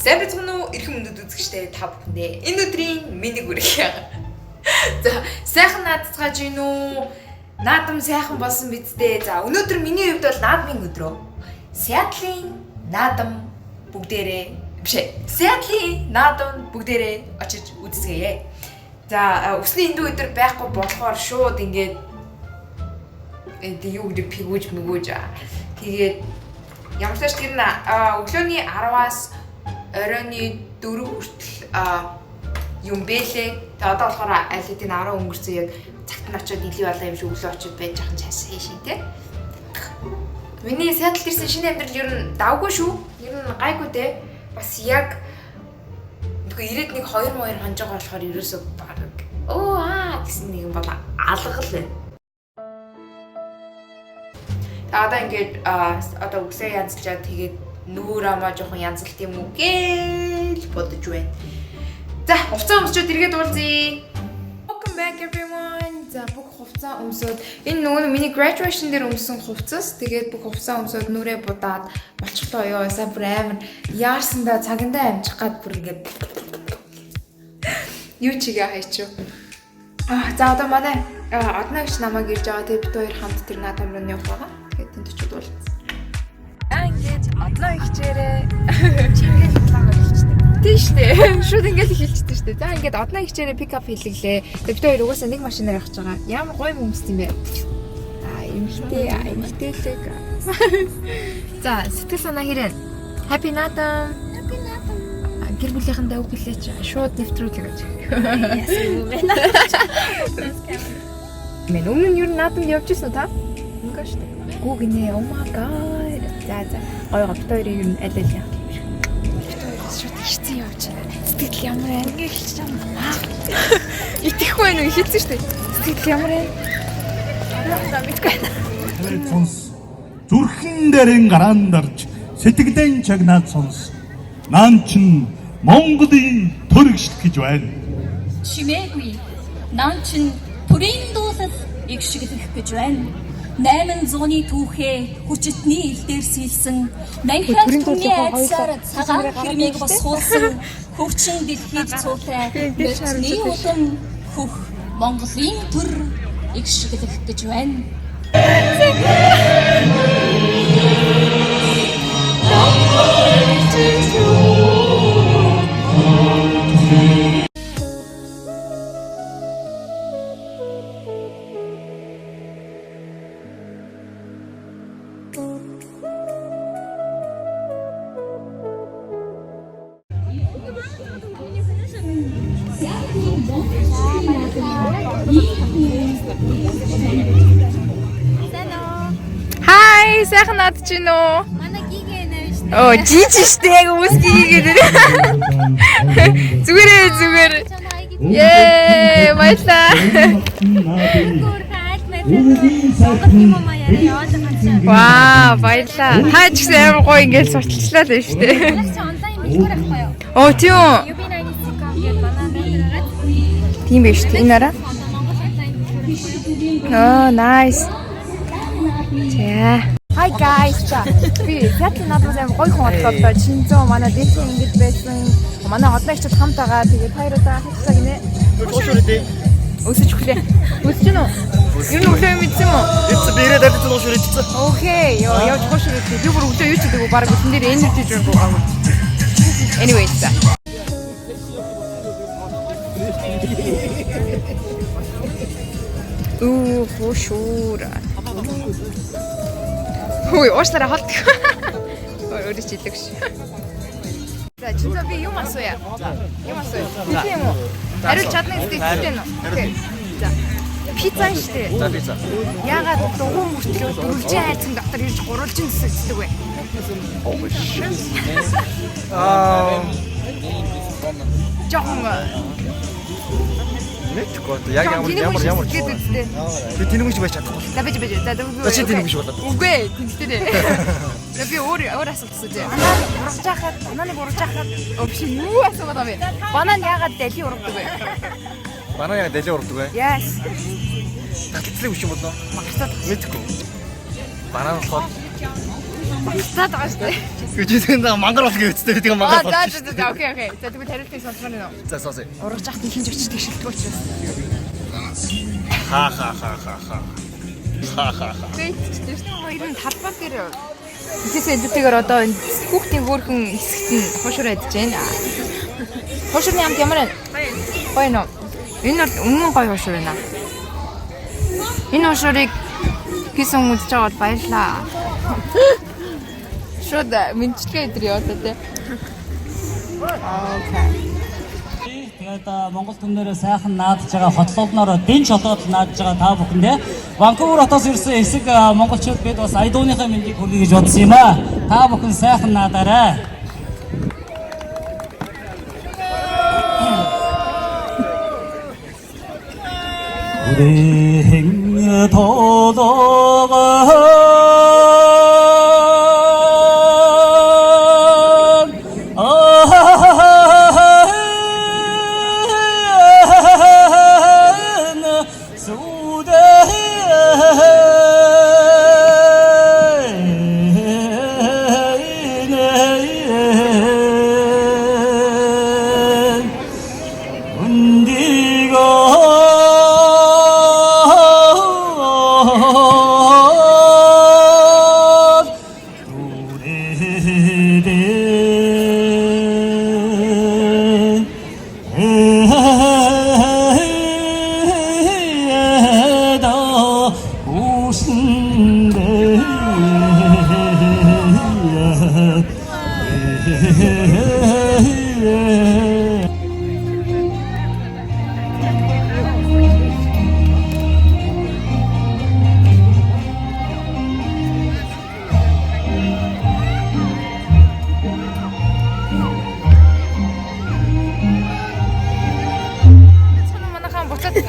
сайн байцгаана уу? Ирхэн өндөд үзэгчтэй та бүхэндээ энэ өдрийн мэндийг хүргье. За, сайхан наацгааж гин үү? Наадам сайхан болсон биз дээ. За, өнөөдөр миний хувьд бол наадмын өдрөө. Сиэтлын наадам бүгдээрээ Сиэтлийн наадамд бүгдээрээ очиж үзцгээе. За, өсний эндүү өдөр байхгүй болохоор шууд ингээд юу гэдэг пигүүж мэгүүж тэгээд ямар ч тэр өглөөний 10-аас оройны 4 хүртэл юм бэлээ. Тэгээ одоо болохоор аль хэдийн 10 өнгөрсөн яг цагт нь очиод илий болоо юм шиг өглөө очиод байж ахын чаас хийшин тий. Миний Сиэтл ирсэн шинэ амьдрал ер нь давгүй шүү. Ер нь гайгүй тий. Бас яг ирээд нэг 2 хонж байгаа болохоор ерөөсөө баг гэсэн нэг юм бол алгал байна. Одоо ингээд одоо үсээ янзчаад тэгээд нүүр амаа жоохон янзлт юм уу гэж бодож байна. За, хувцас өмсчөөд эргээд уулзъя. Welcome back everyone. За, бүх хувцас өмсөд энэ нөгөө миний graduation дээр өмсөн хувцас. Тэгээд бүх хувцас өмсөд нүрээ будаад болчихлоо ёо. Сайн бүр амар яарсандаа цагандаа амжих гад бүр ингээд юу чигээ хайчих. За одоо манай одноо гэж намайг ирж байгаа. Тэгээд бид хоёр хамт тэр наадам руу явах байгаа. Тэгээд тэнд очиод уулзсан. Ингээд одноо ихчээрээ чингэл талаа хэлчихсэн. Тийм шүү дээ. Шууд ингээд хэлчихсэн шүү дээ. За ингээд одноо ихчээрээ pick up хийлгэлээ. Тэгээд бид хоёр угаасаа нэг машинаар явж байгаа. Ямар гоё хүмүүс юм бэ? Эмхтэйлэг. За сэтгэл санаа хэрэг. Happy наадам. Happy наадам. Гэр бүлийнхэндээ үг хэлээч. Шууд нэвтрүүлэг гэж. Яасан юм бэ? Мен өмнө нь юу наадамд явж ирсэн та? Үгүй шүү дээ. Гүү гинэ. Oh my god. За. Гоё бид хоёрыг юу аль яах юм шиг. Бид хоёр шууд ихсэн явж байна. Сэтгэл ямар анги хэлж байгаа юм. Итгэхгүй байх уу хэлсэн шүү дээ. Сэтгэл ямар анги. Надаа мэдгүй байна. Сонс. Зүрхэн дээрэн гараан дарж сэтгэлдэн чагнаад сонс. Наан чин Монголын төрөгшил гэж байна. Чимээгүй. Наан чин төрийн дуулал игшгэлэх гэж байна. 800-ны түүхээ хүчитний ил дээр сэлсэн Манхайт хүний айдсаар цагаан хэрмийг босгуулсан хөгжин дэлхийд цуутай бидний улам хөх Монголын төр игшгэлэх гэж байна. Hi, сайхан наадч гин үү? Манай гигээ нэр шүү. Оо, жиж штэ яг хүмүүс гигээ дээр. Зүгээр. Ее, баярлаа. Ваа, баярлаа. Та ч гэсэн амар гоё ингээд сурталчлаа л шүү дээ. Оо, тийм. Тийм биш үү? Энэ араа. Oh, nice. Hi guys. Би Сиэтл надад амар гоё хүн боллоо. Чинзөө манай дэвсэн ингэж байсан. Манай одноо ихчд хамт байгаа. Тэгээд хоёроо хацлаа гинэ. Өсөж хүлээ. Өсөж гэнэ үү? Юу нэг өглөө мэдсэн юм уу? Эцэг бэрээ дайд зүүн шүрээдсэн. Окей. Явж гоошроо. Би бүр өглөө юу ч хийдэггүй. Бараг өсөн дээр энерги drink уугаа. Anyways. For sure. Хөөе, уушлаараа холт. Өөрөө ч хэлээгүй шүү. За, чинзөө би юм асууя. Хэлээ юм уу? Хариулж чадна гэдэг хэлсэн үү? Окей. За. Пицца штэ. За пицца. Яагаад дугуй мөртлөө дөрвөлжин хайцсан дотор ирж гурвалжин зүсэлдэг вэ? Жохон Мэдгүй. Яг ямар гэдэг. би тэнэгч байж чадахгүй. За бэж. За чи тэнэгч болоод. Үгүй ээ, тэнэгтэй. Би өөр асуулт асууж. Бананыг ургаж хахад өвш юу асуугаад байна вэ? Банан яагаад дали ургадаг вэ? Банан яг дали ургадаг вэ? Yes. Таталцлыг үш юм болоо. Магтаад мэдгүй. Банан хот. Стаад байгаа шүү дээ. Үжисэн да мангар бол гэвчтэй тэгээ Аа мангар. за окей. За тэгвэл хариултыг сонсгоно нөө. За соосё. Ургаж яхад ихэнх өчтөг шилдэг учраас. Ха. Тэгэж хоёр нь талбай дээр ихээсээ илүүтэйгээр одоо энэ хүүхдийн хөөрхөн хэсэгт нь хошуур ядж байна. Хошуурны хамт ямар вэ? Гоё нөө. Энэ бол үнэн гоё хошуур байна. Энэ хошуурыг хийсэн үзэж байгаад баярлаа. Шууд мэдчилгээ өдөр яваад тэ. Окей. Тэгээд Монгол түмнэрээ сайхан наадж байгаа хотлолноор дэнч хотод наадж байгаа та бүхэндээ Ванкувер хотоос ирсэн хэсэг монголчууд бид бас айдууныхаа мэндийг хүргэе гэж бодсон юм аа. Та бүхэн сайхан наадаарай. 우리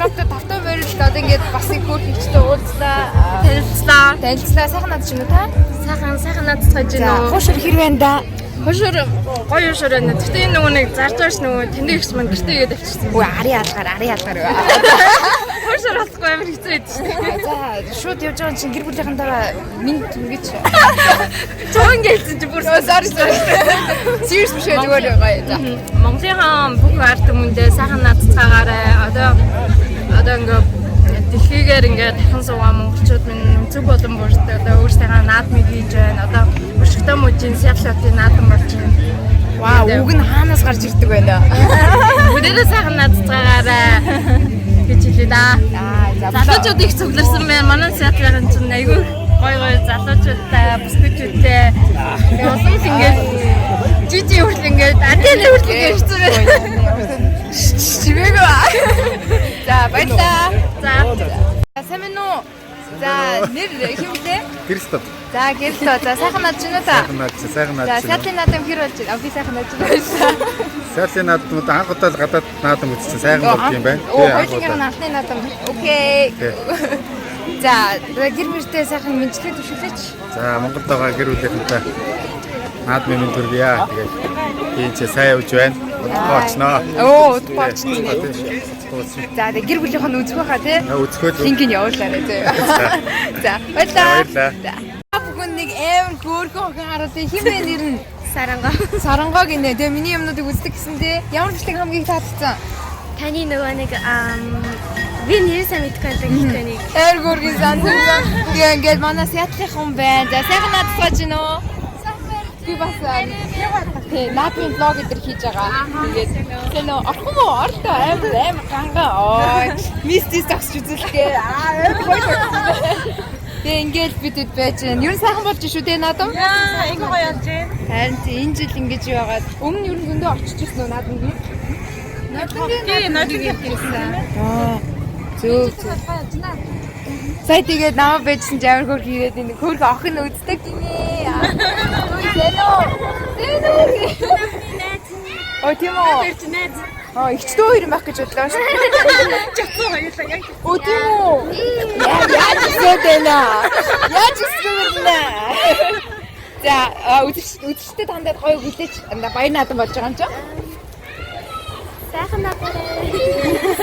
Тавтай байрлал одоо ингээд бас их хөөр хийчтэй уулзлаа. Танилцлаа. Сайхан надад чинь үү та? Сайхан надад гэж байна. Хошуур хэр байна да? Хошуур гоё хошуур байна. Гэхдээ энэ нөгөө нэг зарж байгаа ш нөгөө тэний ихс мань гэртээ игээд авчихсан. Үгүй ари алгаар. Хошуур болохгүй амар хэцүү байд ш. За шууд явж байгаа чинь гэр бүлийнхэнтэйгээ минь түгэж. Чон гэлсэн чи бүр Sorry. Serious биш үү зүгээр гоё. За. Монголын бүх ард түмэндээ сайхан надцаагаарай. Одоо ингээд дэлхийгээр ингээд дахин суугаа монголчууд минь зүг болон бууртай одоо өөрсдийнхээ наадмыг хийж байна. Одоо өшгтөө мужийн Сиатлын наадам болж байна. Вау, үг нь хаанаас гарч ирдэг байна? Бүгдээрээ сайхан надцаагаарай гэж хэлээ да. Залуучууд их цугларсан байна. Манай Сиатлын чинь айгүй гоё залуучуудтай, бүсгүйчүүдтэй. Улам л ингээд жижиг хүртэл ингээд антенны хүртэл ингээд хэцүү байна. Чимээгүй. За баярлаа. За. Сайн мэн үү? За нэр хэмлээ? Кристо. За гэрлөө. За сайхан над чинь үү та? Сайхан наад. За Сиатлын наадам хэр болж байна? Би сайхан над чинь байна. Сиатлын наадмууд анх удаа гадаад наадам үзсэн сайхан болд юм байна. Оо, хоёрын анхны наадам. Окей. За гэр мөртөө сайхан мэдчлээ төвшүүлээч. За Монголд байгаа гэр бүлийнхэнтэй наадмын мэнд хүргье. Тэгээд тийм ч сайн явж байна. Удахгүй Оо, удахгүй нэ. За тэг гэр бүлийнх нь үзэх байхаа тий. Үзэхөл Линкийг явуулаарай тий. За баярлаа. баярлаа. Бүгэн нэг амар хөөрхөн охин хараад хин бэ нэр нь? Сарангаа гинэ. Тэгээ миний юмнуудыг үздэг гэсэн тий. Ямар бичлэг хамгийн их таалагдсан? таны нөгөө нэг би нэр сайн мэдгүй байдаг нэг Эр гүргийн сансан. Тэгээ ингээд манай Сиатлын хүн байна. За сайхан надад чинь үү? Би бас тий наадмын влог өдр хийж байгаа. Тэгээд тэр нөө орхон уу ортой амар гангаа. Ой, мистис тагсч үзүүлгээ. Тэгээ ингээд бид байж байна. Юу сайхан болж шүү дээ наадам? айгүй гоё болж байна. Харин энэ жил ингэж байгаад өмнө юу зөндөө очиж ирсэн үү наадамд? Наадамд ирсэн. Зөв. Сая тэгээд намайг байжсан жамар хөр хийгээд энэ хөрх охин үздэг гинэ. Оо тийм үү? Ихчдөө хоёр юм байх гэж бодлоо шүү. Чацсан хоёулаа яг. Оо тийм үү? Яаж ისედენა? Яаж ისედена? За үзэгчтэй тандад гоё хүлээж баяр наадам болж байгаа юм чи. Сайхан надад.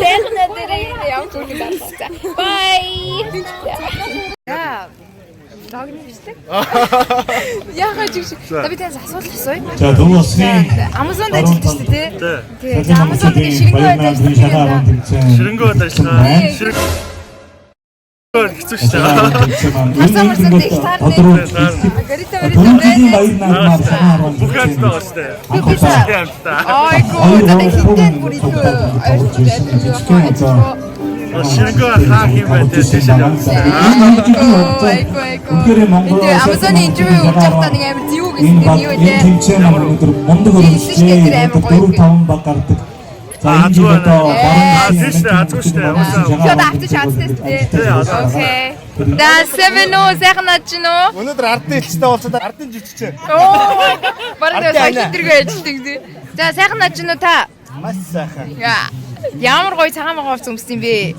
Сайхан надад явж ирэх гэсэн. Bye. За. Яагаад ч та би танаас асуулт асууя. 자, 동호스님 Амазонд ажилладаг шүү дээ. 네. Тэгээ Амазонгийн ширхэг ажилладаг. 싫은 거 같다 싫어. 싫은 거 хэцүү шүү дээ. 본인이 마이나 사랑하는 북한도 왔대. 북한도 Айгуу надад хинтэн бүр илүү ойлгож ажиллаж 싫은 거 하기만 돼 대신 근데 아마존이 인터뷰 웃겼다 내가 амар зэвүү гэсэн тийм юу вэ? 김치만 오늘 먼저 걸으시지 도로 타운 바깥 자 이제부터 Шууд авчих шаацтай тий. Окей. Да сэмэнөө сайхан начно. өнөөдөр ардын хэлцтэй болцоод ардын жижигчээ. Оо. Бараг сайхан дэргээ ажилладаг тий. За сайхан начно та. Маш сайхан. Ямар гоё цагаан мага авч өмсөн юм бэ?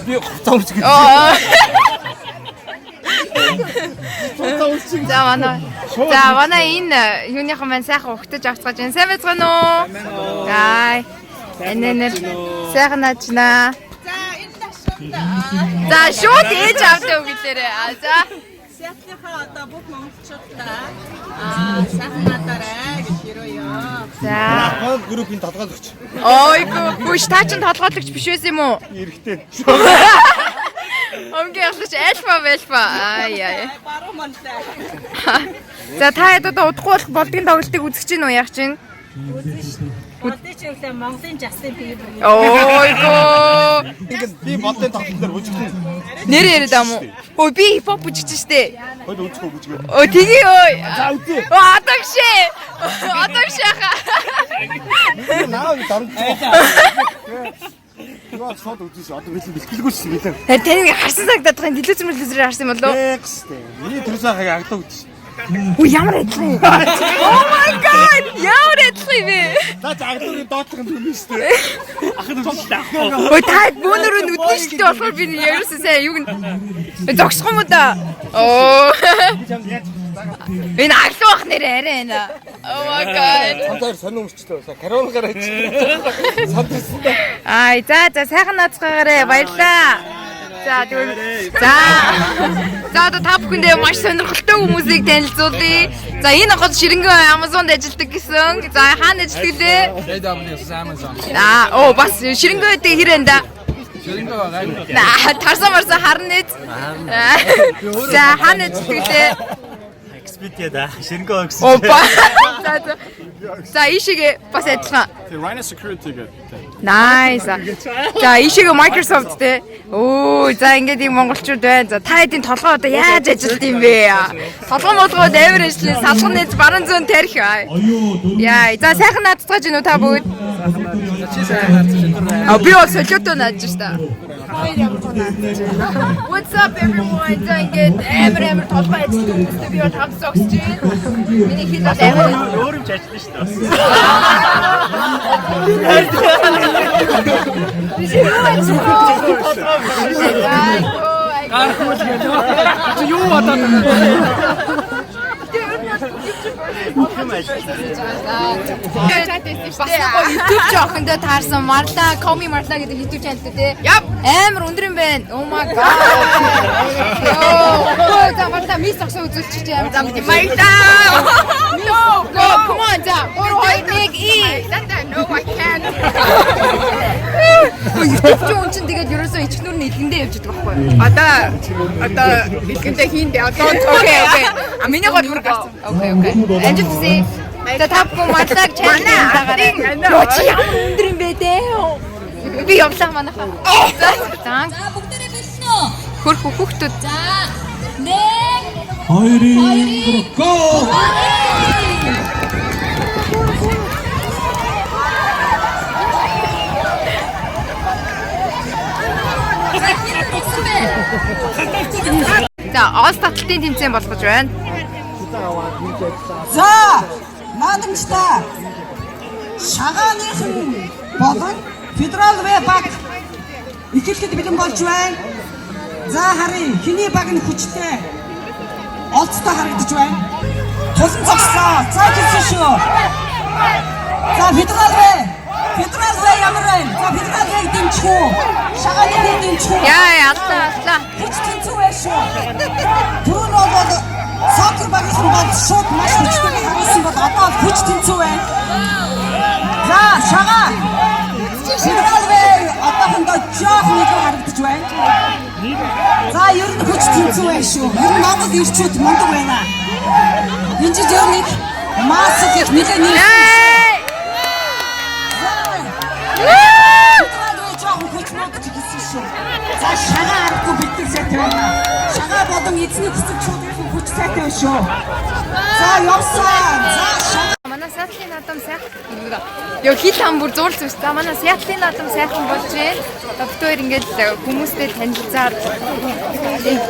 Би хувцас өмсөж гэж. За манай энэ юуныхан маань сайхан ухтаж авцгааж байна. Сайн байцгаана уу? За. Энэнэр сайхан начна. За шууд ээж авдаг үгэлээрээ. За. Сэтгийнхаа одоо бүх монголчуудаа сайхан надараа гэж ярууё. За. Группийн толгойлогч. Ойгоо, бүш та ч толгойлогч биш байсан юм уу? Эрэхтэй. Омгийн ялч альфа. Ай. Баруун монтой. За та хэд одоо удахгүй болох болдгийн тоглолтыг үзэж гин үү яах чинь? Одод ч үлээ Монголын Justin Bieber. Ойгоо. Ингээд би модын тоглолтоор бүжиглээ. Нэр яриад ам уу? Ой би хипхоп бүжигч штэ. Хойд үзэх үү бүжгээ. Ой тэгээ ой. За үзье. Атагшээ. Атагшаа. Наа дарамт. Яа шууд үзсэн одоо бэлэн бэлтгэлгүй шүү дээ. Тэр таныг харсан сагдаад байгаа дэлгүүр мэлзрээр харсан юм болов? Гэстэй. Миний төрсөн хаяг агтаа үзсэн. Ой ямар адилхан. Oh my god! Ямар адилхан юм бэ? Наа агтаагийн доотлох юм дүн шүү дээ. Ахын үзсэн ахгүй. Ой та бөөнөрөө нүдний шилтэй болохоор би ерөөсөө сайн юг зогсох юм уу да? Оо. Энэ аглуу ах нэрээ арай энэ. Oh my god. Хамтаар сонир өмсчлөө. Карон гараач. Сандсан да. Ай за сайхан наацгаагаарэ баярлаа. За тэгвэл за одоо та бүхэндээ маш сонирхолтой хүмүүсийг танилцуулъя. За энэ гол ширэнгэн Amazon-д ажилладаг гэсэн. За хаана ажилладаг лээ? Amazon. Оо бас ширэнгэнтэй хэрэн да. Тарсан марсан харнэд. За хаана ажилладаг лээ? Экспедиада ширэнгөө гэсэн. Опа. За ишигээ бас адилхан. Rhino Security гэдэг. Nice. За ишигээ Microsoft те. Оо за ингээд юм монголчууд байна. За та хэдийн толгой одоо яаж ажилт юм бэ? Толгой молгоод амар ажиллаа. Салган нээж баруун зүүн тарих. Яа, за сайхан наацгааж гинүү та бүгд. Би бол солиотой нааж штэ. What's up everyone? За ингээд амар толгой ажиллах хүмүүстэй би бол хамт зогсож байна. Миний хэл амар Өөр юм ч ажиллана шүү дээ. Юу одоо YouTube жоохондоо таарсан Марла, Коми Марла гэдэг YouTube channel дээ. Амар өндөр юм байна. Oh my god. Йоо, за Марла мис зогсоо үзүүлчих чи амар зам тийм Марла. No, go, come on, за. Гур хоёр нэг и. No, I can't. YouTube ч үн чин тэгээд ерөөсөө ичгнүр нь илгэндээ явж байгаа байхгүй. Одоо илгэндээ хийндээ. Окей. А миний гол бүр гарсан. Окей. Амжилтсий. За та бүхэн Марлаг чанал дагаарай. Йоо чи ямар өндөр юм бэ дээ. Би явлаа манайхаа. За бүгдээрээ бэлэн үү? хөхтүүд. За. Нэг. хоёрын го За оос таталтын тэмцээн болгож байна. За наадамчтай шагааныхан болон федерал баг ихэлхэд бэлэн болж байна. За харъя хиний баг нь хүчтэй олцтой харагдаж байна. Тусан цогцлоо. За гисэн шүү. За федерал Федерал бай ямар байна? За федерал байг дэмжих үү? Шагааны дэмжих үү? Яа, аллаа. Хүч тэнцүү байх шүү. Түрүү нь бол сокер багийнхан бол шууд маш хүчтэй харуулсан бол одоо хүч тэнцүү байна. За шагаа. Федерал бай одоохондоо жоохон илүү харагдаж байна. За ер нь хүч тэнцүү байх шүү. Ер нь Монгол ирчүүд мундаг байна. Энэ жил ер нь маск их нэлээд За шагаа аргагүй битгий сайтай байна. Шагаа болон эзний цэцэг чуудын хүч сайтай байна шүү. За явсан. За шагаа. Манай Сиатлын наадам сайхан. Йоо хит хам бүр зурлж байна. За манай Сиатлын наадам сайхан болж байна. Доктор ингээд хүмүүстэй танилцаад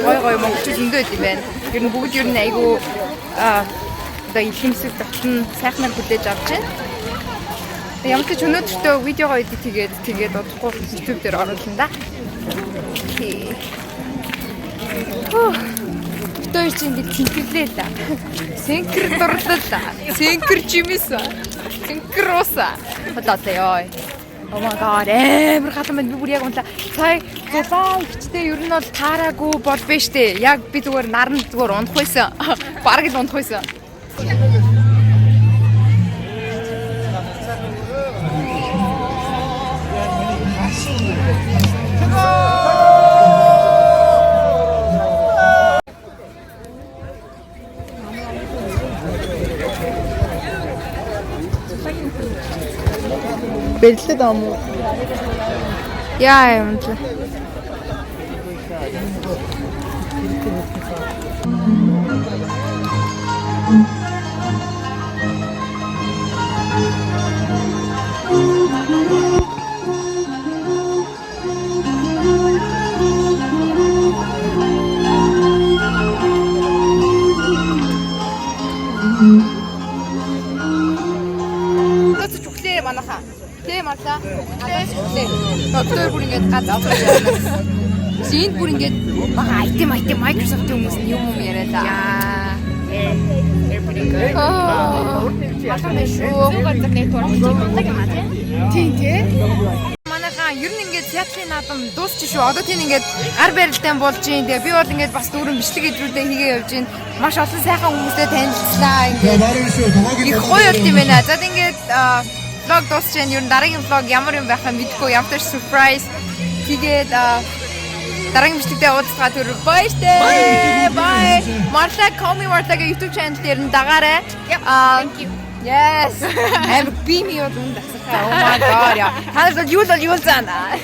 гой монголчууд зөндөө байд юм байна. Ер нь бүгд ер нь айгүй одоо илэмсэг дотн сайхнаар хүлээж авч байна. Ямар ч өнөөдөртөө видеого эдит тэгээд удахгүй YouTube дээр оруулна да. Той чинь ингэ тэнцвэрлээ л да. Сэнкэр дурлаа. Сэнкэр чимээсэн. Сэнкэр ууса. Одоо ёо. Oh my god. Амар хатан би бүр яг унтаа. Сая зулаа ихтэй ер нь бол таараагүй бол биш дээ. Яг би зүгээр наран зүгээр унах байсан. Бараг л унах байсан. Бэлдээд байгаа мó. Яа юм бэ? Манайхаа. Тэ мартаа. Доктор бүр ингэж газар байна. Зин бүр ингэж бага айтем Microsoft-ийн хүмүүс юм яриа да. Манайхаа ер нь ингэж Сиатлын наадам дуусчих шүү. Одоо тийм ингэж гар барилтаа болж юм. Тэгээ би бол ингэж бас дүүрэн бичлэг идрүүдээ хийгээ явж байна. Маш олон сайхан хүмүүстэй танилцлаа. Ингэж их гоё болт юм байна. За ингэж vlog дуусч байна. Ер нь дараагийн vlog ямар юм байхаа мэдэхгүй. Ямар ч surprise. Тэгээд дараагийн бичлэгтээ уулзгаа түр баяртай. Bye. Martha YouTube channel дээр нь дагаарай. Thank you. Yes. I'm beaming you. Oh my god. Та нар юу л заана.